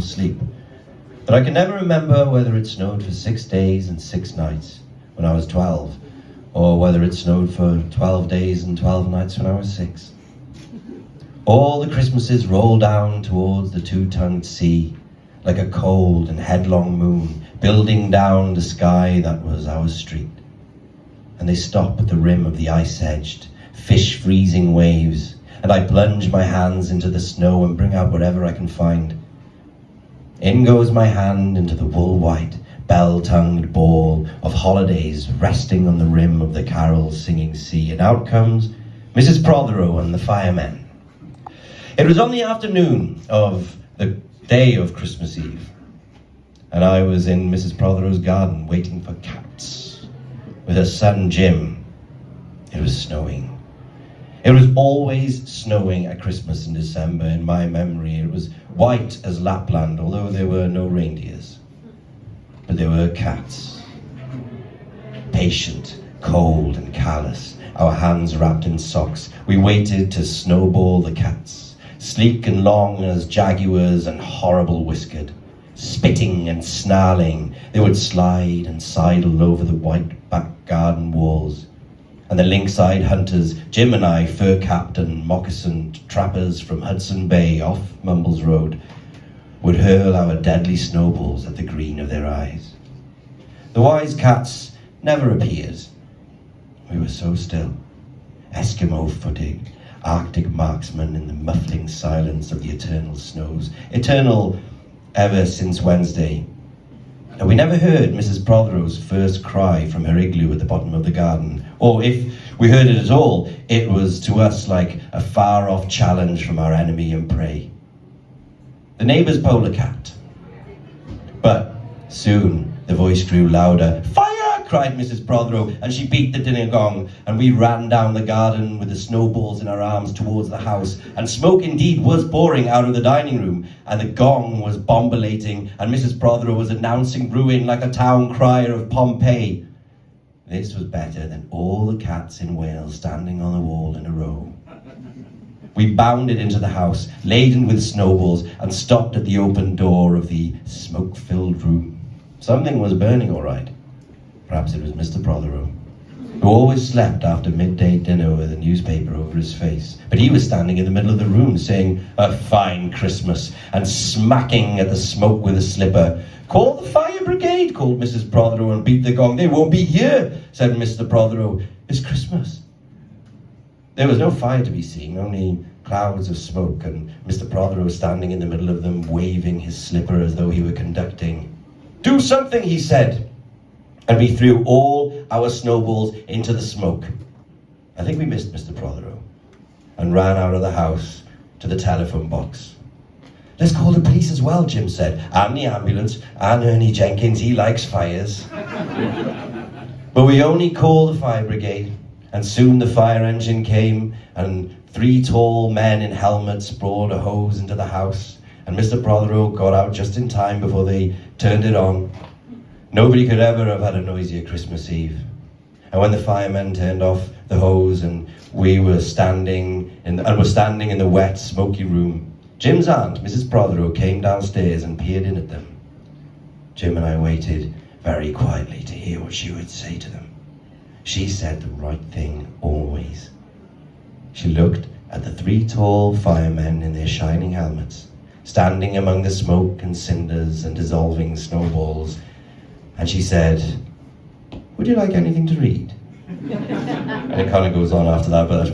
sleep. But I can never remember whether it snowed for 6 days and 6 nights when I was 12, or whether it snowed for 12 days and 12 nights when I was 6. All the Christmases roll down towards the two-tongued sea, like a cold and headlong moon, building down the sky that was our street. And they stop at the rim of the ice-edged, fish-freezing waves, and I plunge my hands into the snow and bring out whatever I can find. In goes my hand into the wool-white, bell-tongued ball of holidays resting on the rim of the carol-singing sea, and out comes Mrs. Prothero and the firemen. It was on the afternoon of the day of Christmas Eve, and I was in Mrs. Prothero's garden waiting for cats with her son Jim. It was snowing. It was always snowing at Christmas in December in my memory. It was white as Lapland, although there were no reindeers. But there were cats. Patient, cold and callous, our hands wrapped in socks, we waited to snowball the cats. Sleek and long as jaguars and horrible whiskered. Spitting and snarling, they would slide and sidle over the white back garden walls. And the lynx-eyed hunters, Jim and I, fur-capped and moccasined trappers from Hudson Bay off Mumbles Road, would hurl our deadly snowballs at the green of their eyes. The wise cats never appeared. We were so still, Eskimo-footed, Arctic marksmen in the muffling silence of the eternal snows, eternal ever since Wednesday. And we never heard Mrs. Prothero's first cry from her igloo at the bottom of the garden, or if we heard it at all, it was to us like a far-off challenge from our enemy and prey, the neighbour's polar cat. But soon the voice grew louder. "Fire!" cried Mrs. Prothero, and she beat the dinner gong, and we ran down the garden with the snowballs in our arms towards the house, and smoke indeed was pouring out of the dining room, and the gong was bombulating, and Mrs. Prothero was announcing ruin like a town crier of Pompeii. This was better than all the cats in Wales standing on the wall in a row. We bounded into the house, laden with snowballs, and stopped at the open door of the smoke-filled room. Something was burning all right. Perhaps it was Mr. Prothero, who always slept after midday dinner with a newspaper over his face. But he was standing in the middle of the room saying, "A fine Christmas," and smacking at the smoke with a slipper. "Call the fire brigade," called Mrs. Prothero, and beat the gong. "They won't be here," said Mr. Prothero. "It's Christmas." There was no fire to be seen, only clouds of smoke, and Mr. Prothero standing in the middle of them, waving his slipper as though he were conducting. "Do something," he said. And we threw all our snowballs into the smoke. I think we missed Mr. Prothero and ran out of the house to the telephone box. "Let's call the police as well," Jim said, "and the ambulance, and Ernie Jenkins, he likes fires." But we only called the fire brigade, and soon the fire engine came, and 3 tall men in helmets brought a hose into the house, and Mr. Prothero got out just in time before they turned it on. Nobody could ever have had a noisier Christmas Eve. And when the firemen turned off the hose and we were standing in the wet, smoky room, Jim's aunt, Mrs. Prothero, came downstairs and peered in at them. Jim and I waited very quietly to hear what she would say to them. She said the right thing always. She looked at the 3 tall firemen in their shining helmets, standing among the smoke and cinders and dissolving snowballs, and she said, "Would you like anything to read?" And it kind of goes on after that, but that's